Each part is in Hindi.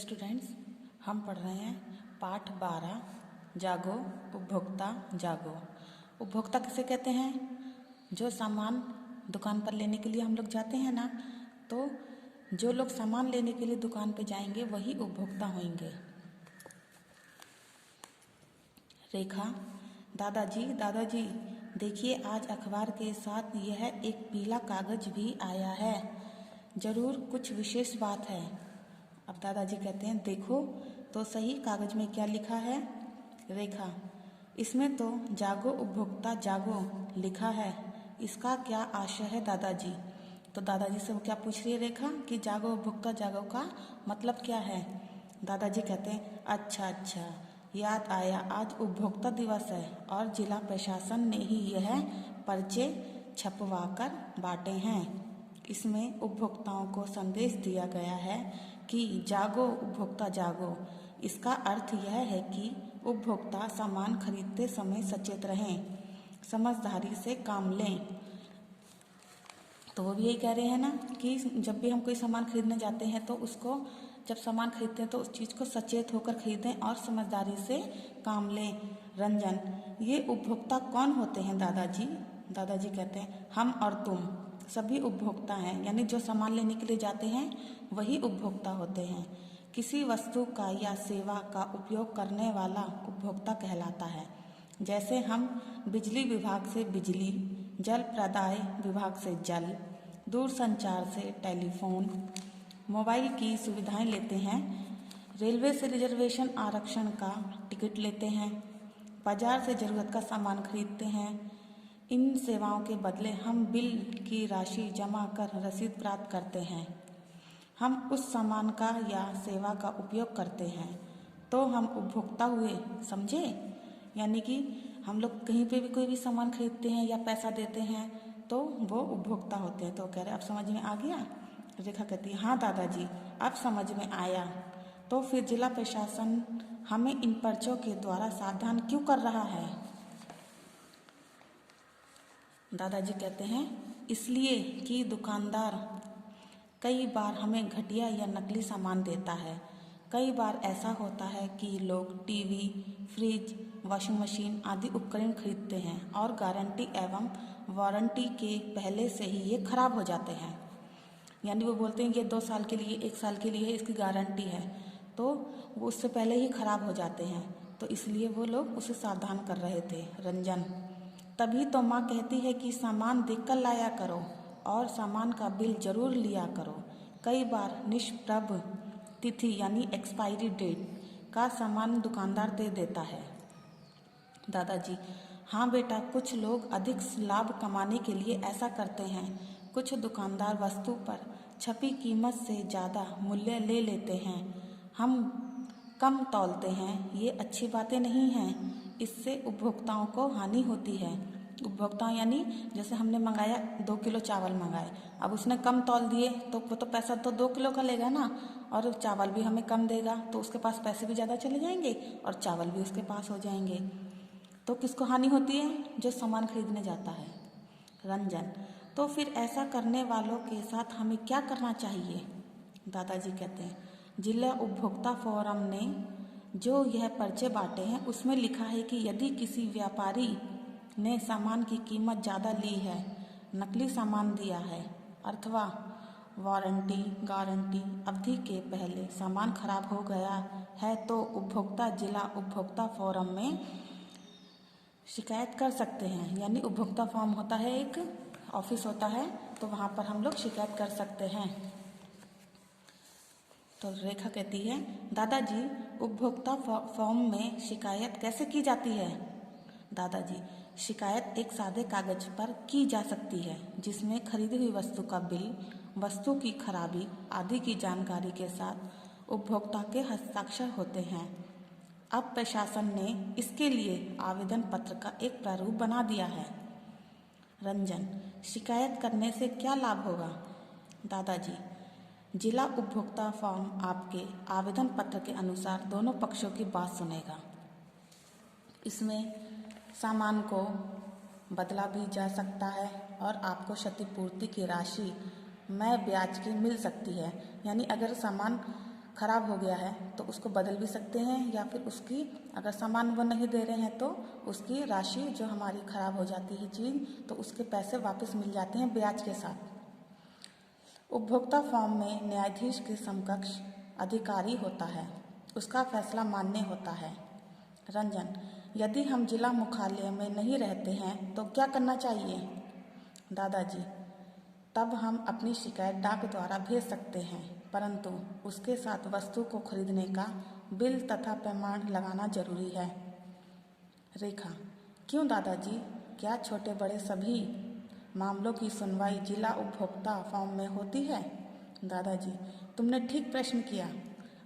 स्टूडेंट्स, हम पढ़ रहे हैं पाठ 12 जागो उपभोक्ता जागो। उपभोक्ता किसे कहते हैं? जो सामान दुकान पर लेने के लिए हम लोग जाते हैं ना, तो जो लोग सामान लेने के लिए दुकान पर जाएंगे वही उपभोक्ता होंगे। रेखा, दादाजी देखिए, आज अखबार के साथ यह एक पीला कागज भी आया है। जरूर कुछ विशेष बात है। अब दादाजी कहते हैं, देखो तो सही कागज में क्या लिखा है। रेखा, इसमें तो जागो उपभोक्ता जागो लिखा है, इसका क्या आशय है दादाजी? तो दादाजी से वो क्या पूछ रही है रेखा कि जागो उपभोक्ता जागो का मतलब क्या है। दादाजी कहते हैं, अच्छा, याद आया, आज उपभोक्ता दिवस है और जिला प्रशासन ने ही यह पर्चे छपवाकर बांटे हैं। इसमें उपभोक्ताओं को संदेश दिया गया है कि जागो उपभोक्ता जागो। इसका अर्थ यह है कि उपभोक्ता सामान खरीदते समय सचेत रहें, समझदारी से काम लें। तो वो भी यही कह रहे हैं ना कि जब भी हम कोई सामान खरीदने जाते हैं तो उसको जब सामान खरीदते हैं तो उस चीज़ को सचेत होकर खरीदें और समझदारी से काम लें। रंजन, ये उपभोक्ता कौन होते हैं दादाजी? दादाजी कहते हैं, हम और तुम सभी उपभोक्ता हैं, यानी जो सामान लेने के लिए जाते हैं वही उपभोक्ता होते हैं। किसी वस्तु का या सेवा का उपयोग करने वाला उपभोक्ता कहलाता है। जैसे हम बिजली विभाग से बिजली, जल प्रदाय विभाग से जल, दूरसंचार से टेलीफोन, मोबाइल की सुविधाएं लेते हैं, रेलवे से रिजर्वेशन आरक्षण का टिकट लेते हैं, बाजार से ज़रूरत का सामान खरीदते हैं। इन सेवाओं के बदले हम बिल की राशि जमा कर रसीद प्राप्त करते हैं। हम उस सामान का या सेवा का उपयोग करते हैं तो हम उपभोक्ता हुए, समझे? यानी कि हम लोग कहीं पे भी कोई भी सामान खरीदते हैं या पैसा देते हैं तो वो उपभोक्ता होते हैं। तो कह रहे अब समझ में आ गया? रेखा कहती है, हाँ दादाजी, अब समझ में आया। तो फिर जिला प्रशासन हमें इन पर्चों के द्वारा सावधान क्यों कर रहा है? दादाजी कहते हैं, इसलिए कि दुकानदार कई बार हमें घटिया या नकली सामान देता है। कई बार ऐसा होता है कि लोग टीवी, फ्रिज, वॉशिंग मशीन आदि उपकरण खरीदते हैं और गारंटी एवं वारंटी के पहले से ही ये खराब हो जाते हैं। यानी वो बोलते हैं ये 2 साल के लिए, 1 साल के लिए इसकी गारंटी है, तो वो उससे पहले ही खराब हो जाते हैं। तो इसलिए वो लोग उसे सावधान कर रहे थे। रंजन, तभी तो माँ कहती है कि सामान देखकर लाया करो और सामान का बिल जरूर लिया करो। कई बार निष्प्रभ तिथि यानी एक्सपायरी डेट का सामान दुकानदार दे देता है। दादाजी, हाँ बेटा, कुछ लोग अधिक लाभ कमाने के लिए ऐसा करते हैं। कुछ दुकानदार वस्तु पर छपी कीमत से ज़्यादा मूल्य ले लेते हैं। हम कम तौलते हैं, ये अच्छी बातें नहीं हैं। इससे उपभोक्ताओं को हानि होती है। उपभोक्ता यानी जैसे हमने मंगाया 2 किलो चावल मंगाए, अब उसने कम तौल दिए तो वो तो पैसा तो 2 किलो का लेगा ना, और चावल भी हमें कम देगा तो उसके पास पैसे भी ज़्यादा चले जाएंगे और चावल भी उसके पास हो जाएंगे। तो किसको हानि होती है? जो सामान खरीदने जाता है। रंजन, तो फिर ऐसा करने वालों के साथ हमें क्या करना चाहिए? दादाजी कहते हैं, जिला उपभोक्ता फोरम ने जो यह पर्चे बांटे हैं उसमें लिखा है कि यदि किसी व्यापारी ने सामान की कीमत ज़्यादा ली है, नकली सामान दिया है अथवा वारंटी गारंटी अवधि के पहले सामान खराब हो गया है तो उपभोक्ता जिला उपभोक्ता फोरम में शिकायत कर सकते हैं। यानी उपभोक्ता फोरम होता है, एक ऑफिस होता है, तो वहाँ पर हम लोग शिकायत कर सकते हैं। तो रेखा कहती है, दादाजी उपभोक्ता फॉर्म में शिकायत कैसे की जाती है? दादाजी, शिकायत एक सादे कागज पर की जा सकती है जिसमें खरीदी हुई वस्तु का बिल, वस्तु की खराबी आदि की जानकारी के साथ उपभोक्ता के हस्ताक्षर होते हैं। अब प्रशासन ने इसके लिए आवेदन पत्र का एक प्रारूप बना दिया है। रंजन, शिकायत करने से क्या लाभ होगा? दादाजी, जिला उपभोक्ता फॉर्म आपके आवेदन पत्र के अनुसार दोनों पक्षों की बात सुनेगा। इसमें सामान को बदला भी जा सकता है और आपको क्षतिपूर्ति की राशि में ब्याज की मिल सकती है। यानी अगर सामान खराब हो गया है तो उसको बदल भी सकते हैं, या फिर उसकी अगर सामान वो नहीं दे रहे हैं तो उसकी राशि जो हमारी खराब हो जाती है चीज़, तो उसके पैसे वापस मिल जाते हैं ब्याज के साथ। उपभोक्ता फॉर्म में न्यायाधीश के समकक्ष अधिकारी होता है, उसका फैसला मान्य होता है। रंजन, यदि हम जिला मुख्यालय में नहीं रहते हैं तो क्या करना चाहिए? दादाजी, तब हम अपनी शिकायत डाक द्वारा भेज सकते हैं, परंतु उसके साथ वस्तु को खरीदने का बिल तथा प्रमाण लगाना जरूरी है। रेखा, क्यों दादाजी, क्या छोटे बड़े सभी मामलों की सुनवाई जिला उपभोक्ता फॉर्म में होती है? दादाजी, तुमने ठीक प्रश्न किया।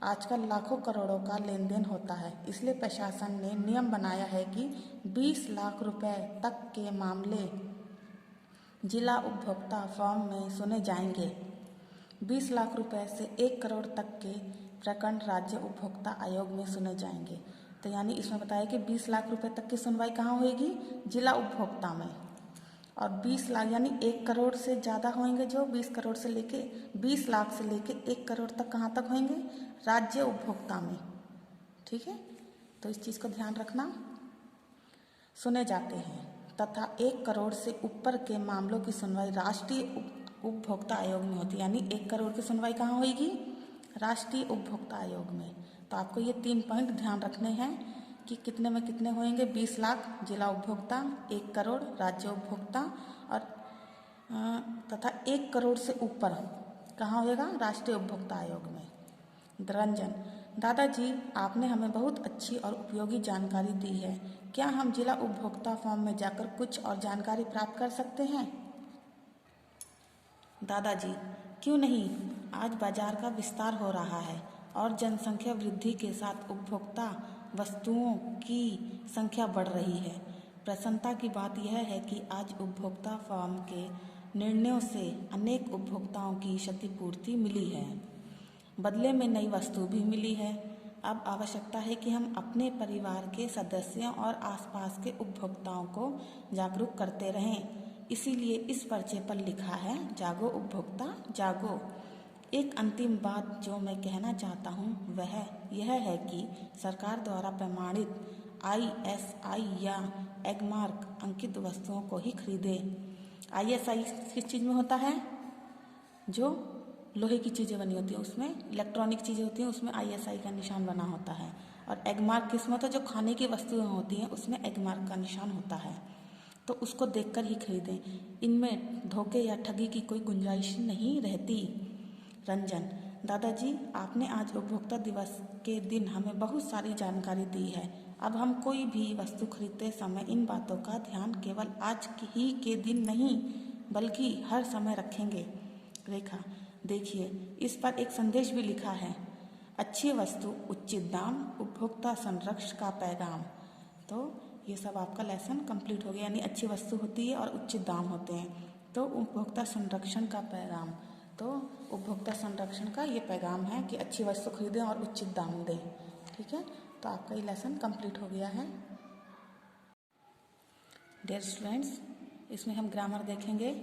आजकल लाखों करोड़ों का लेन देन होता है, इसलिए प्रशासन ने नियम बनाया है कि 20 लाख रुपए तक के मामले जिला उपभोक्ता फॉर्म में सुने जाएंगे। 20 लाख रुपए से 1 करोड़ तक के प्रकरण राज्य उपभोक्ता आयोग में सुने जाएंगे। तो यानी इसमें बताया कि 20 लाख रुपए तक की सुनवाई कहाँ होएगी? जिला उपभोक्ता में। और 20 लाख यानी 1 करोड़ से ज़्यादा होंगे, जो 20 करोड़ से लेके 20 लाख से लेके 1 करोड़ तक कहाँ तक होंगे? राज्य उपभोक्ता में। ठीक है, तो इस चीज़ को ध्यान रखना। सुने जाते हैं तथा 1 करोड़ से ऊपर के मामलों की सुनवाई राष्ट्रीय उपभोक्ता आयोग में होती है। यानी 1 करोड़ की सुनवाई कहाँ होगी? राष्ट्रीय उपभोक्ता आयोग में। तो आपको ये 3 पॉइंट ध्यान रखने हैं कि कितने में कितने होंगे? 20 लाख जिला उपभोक्ता, 1 करोड़ राज्य उपभोक्ता और तथा 1 करोड़ से ऊपर कहाँ होएगा? राष्ट्रीय उपभोक्ता आयोग में। रंजन, दादाजी, आपने हमें बहुत अच्छी और उपयोगी जानकारी दी है। क्या हम जिला उपभोक्ता फॉर्म में जाकर कुछ और जानकारी प्राप्त कर सकते हैं? दादाजी, क्यों नहीं, आज बाजार का विस्तार हो रहा है और जनसंख्या वृद्धि के साथ उपभोक्ता वस्तुओं की संख्या बढ़ रही है। प्रसन्नता की बात यह है कि आज उपभोक्ता फॉर्म के निर्णयों से अनेक उपभोक्ताओं की क्षतिपूर्ति मिली है, बदले में नई वस्तु भी मिली है। अब आवश्यकता है कि हम अपने परिवार के सदस्यों और आसपास के उपभोक्ताओं को जागरूक करते रहें। इसीलिए इस पर्चे पर लिखा है, जागो उपभोक्ता जागो। एक अंतिम बात जो मैं कहना चाहता हूँ वह यह है कि सरकार द्वारा प्रमाणित ISI या एगमार्क अंकित वस्तुओं को ही खरीदें। ISI किस चीज़ में होता है? जो लोहे की चीज़ें बनी होती हैं उसमें, इलेक्ट्रॉनिक चीज़ें होती हैं उसमें ISI का निशान बना होता है। और एगमार्क किस में होता है? जो खाने की वस्तुएं होती हैं उसमें एगमार्क का निशान होता है, तो उसको देखकर ही खरीदें। इनमें धोखे या ठगी की कोई गुंजाइश नहीं रहती। रंजन, दादाजी, आपने आज उपभोक्ता दिवस के दिन हमें बहुत सारी जानकारी दी है। अब हम कोई भी वस्तु खरीदते समय इन बातों का ध्यान केवल आज ही के दिन नहीं बल्कि हर समय रखेंगे। रेखा, देखिए, इस पर एक संदेश भी लिखा है, अच्छी वस्तु उचित दाम, उपभोक्ता संरक्षण का पैगाम। तो ये सब आपका लेसन कंप्लीट हो गया। यानी अच्छी वस्तु होती है और उचित दाम होते हैं, तो उपभोक्ता संरक्षण का पैगाम। तो उपभोक्ता संरक्षण का ये पैगाम है कि अच्छी वस्तु खरीदें और उचित दाम दें। ठीक है, तो आपका ये लेसन कंप्लीट हो गया है। डियर स्टूडेंट्स, इसमें हम ग्रामर देखेंगे।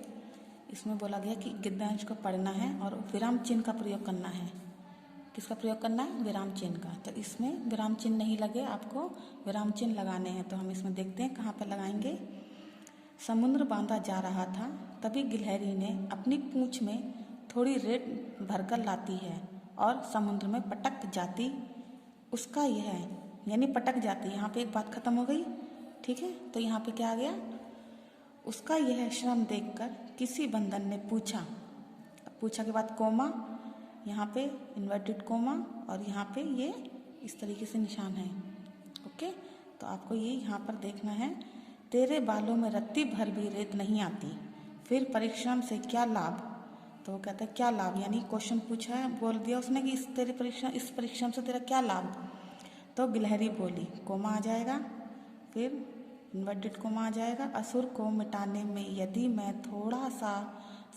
इसमें बोला गया कि गद्यांश को पढ़ना है और विराम चिन्ह का प्रयोग करना है। किसका प्रयोग करना है? विराम चिन्ह का। तो इसमें विराम चिन्ह नहीं लगे, आपको विराम चिन्ह लगाने हैं। तो हम इसमें देखते हैं कहाँ पर लगाएंगे। समुद्र बांधा जा रहा था, तभी गिलहरी ने अपनी पूंछ में थोड़ी रेत भरकर लाती है और समुद्र में पटक जाती। उसका यह है, यानी पटक जाती। यहाँ पे एक बात खत्म हो गई। ठीक है, तो यहाँ पे क्या आ गया? उसका यह श्रम देखकर किसी बंदर ने पूछा। पूछा के बाद कोमा, यहाँ पे इन्वर्टेड कोमा और यहाँ पे ये इस तरीके से निशान है। ओके, तो आपको ये यहाँ पर देखना है। तेरे बालों में रत्ती भर भी रेत नहीं आती, फिर परिश्रम से क्या लाभ? तो वो कहता है क्या लाभ, यानी क्वेश्चन पूछा है, बोल दिया उसने कि इस परिश्रम से तेरा क्या लाभ? तो गिलहरी बोली, कोमा आ जाएगा, फिर इन्वर्टेड कोमा आ जाएगा। असुर को मिटाने में यदि मैं थोड़ा सा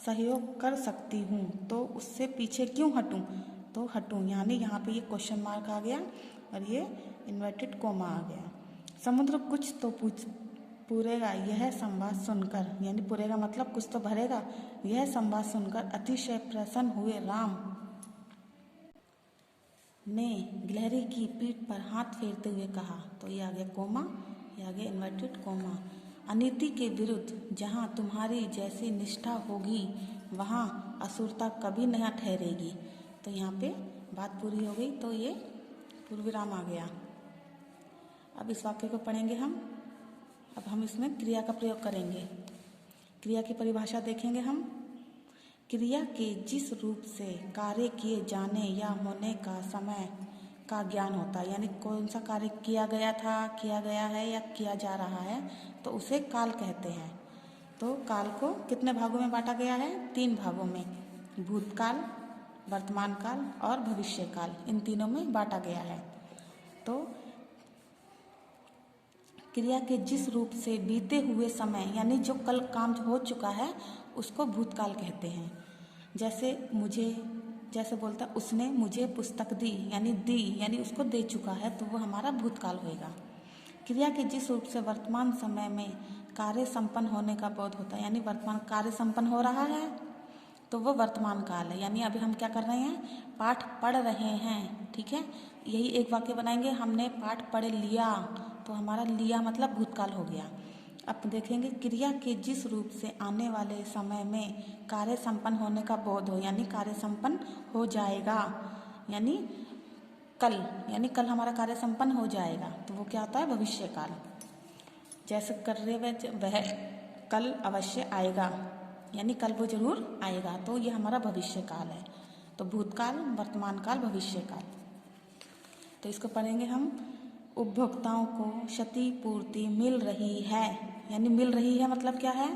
सहयोग कर सकती हूँ तो उससे पीछे क्यों हटूँ? तो हटूँ, यानी यहाँ पे ये क्वेश्चन मार्क आ गया और ये इन्वर्टेड कोमा आ गया। समुद्र कुछ तो पूरेगा यह संवाद सुनकर, यानी पूरेगा मतलब कुछ तो भरेगा। यह संवाद सुनकर अतिशय प्रसन्न हुए राम ने गिलहरी की पीठ पर हाथ फेरते हुए कहा। तो ये आ गया कोमा, ये आ गया इन्वर्टेड कोमा। अनीति के विरुद्ध जहाँ तुम्हारी जैसी निष्ठा होगी वहाँ असुरता कभी नहीं ठहरेगी। तो यहाँ पे बात पूरी हो गई, तो ये पूर्वविराम आ गया। अब इस वाक्य को पढ़ेंगे हम। अब हम इसमें क्रिया का प्रयोग करेंगे। क्रिया की परिभाषा देखेंगे हम। क्रिया के जिस रूप से कार्य किए जाने या होने का समय का ज्ञान होता है, यानी कौन सा कार्य किया गया था, किया गया है या किया जा रहा है, तो उसे काल कहते हैं। तो काल को कितने भागों में बांटा गया है? 3 भागों में। भूतकाल, वर्तमान काल और भविष्य काल, इन तीनों में बांटा गया है। तो क्रिया के जिस रूप से बीते हुए समय, यानी जो कल काम हो चुका है, उसको भूतकाल कहते हैं। जैसे बोलता उसने मुझे पुस्तक दी, यानी उसको दे चुका है, तो वो हमारा भूतकाल होएगा। क्रिया के जिस रूप से वर्तमान समय में कार्य संपन्न होने का बोध होता है, यानी वर्तमान कार्य संपन्न हो रहा है, तो वो वर्तमान काल है। यानी अभी हम क्या कर रहे हैं? पाठ पढ़ रहे हैं, ठीक है। यही एक वाक्य बनाएंगे, हमने पाठ पढ़ लिया, तो हमारा लिया मतलब भूतकाल हो गया। अब देखेंगे क्रिया के जिस रूप से आने वाले समय में कार्य संपन्न होने का बोध हो, यानी कार्य संपन्न हो जाएगा, यानी कल हमारा कार्य संपन्न हो जाएगा, तो वो क्या होता है? भविष्य काल। जैसे कर रहे वह कल अवश्य आएगा, यानी कल वो जरूर आएगा, तो ये हमारा भविष्य काल है। तो भूतकाल, वर्तमान काल, भविष्य काल। तो इसको पढ़ेंगे हम। उपभोक्ताओं को क्षतिपूर्ति मिल रही है, यानी मिल रही है मतलब क्या है?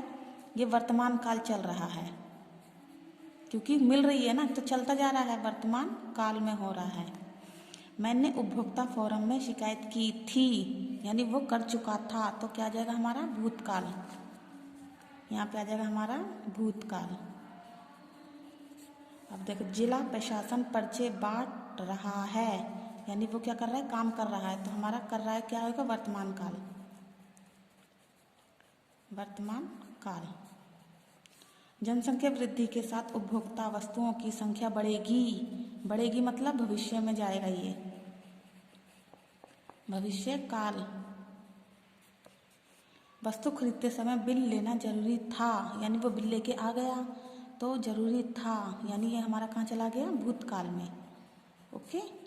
ये वर्तमान काल चल रहा है, क्योंकि मिल रही है ना, तो चलता जा रहा है, वर्तमान काल में हो रहा है। मैंने उपभोक्ता फोरम में शिकायत की थी, यानी वो कर चुका था, तो क्या आ जाएगा हमारा? भूतकाल। यहाँ पे आ जाएगा हमारा भूतकाल। अब देखो, जिला प्रशासन पर्चे बांट रहा है, यानी वो क्या कर रहा है? काम कर रहा है, तो हमारा कर रहा है क्या होगा? वर्तमान काल। वर्तमान काल। जनसंख्या वृद्धि के साथ उपभोक्ता वस्तुओं की संख्या बढ़ेगी मतलब भविष्य में जाएगा ये, भविष्य काल। वस्तु खरीदते समय बिल लेना जरूरी था, यानी वो बिल लेके आ गया, तो जरूरी था, यानी ये हमारा कहाँ चला गया? भूतकाल में। ओके।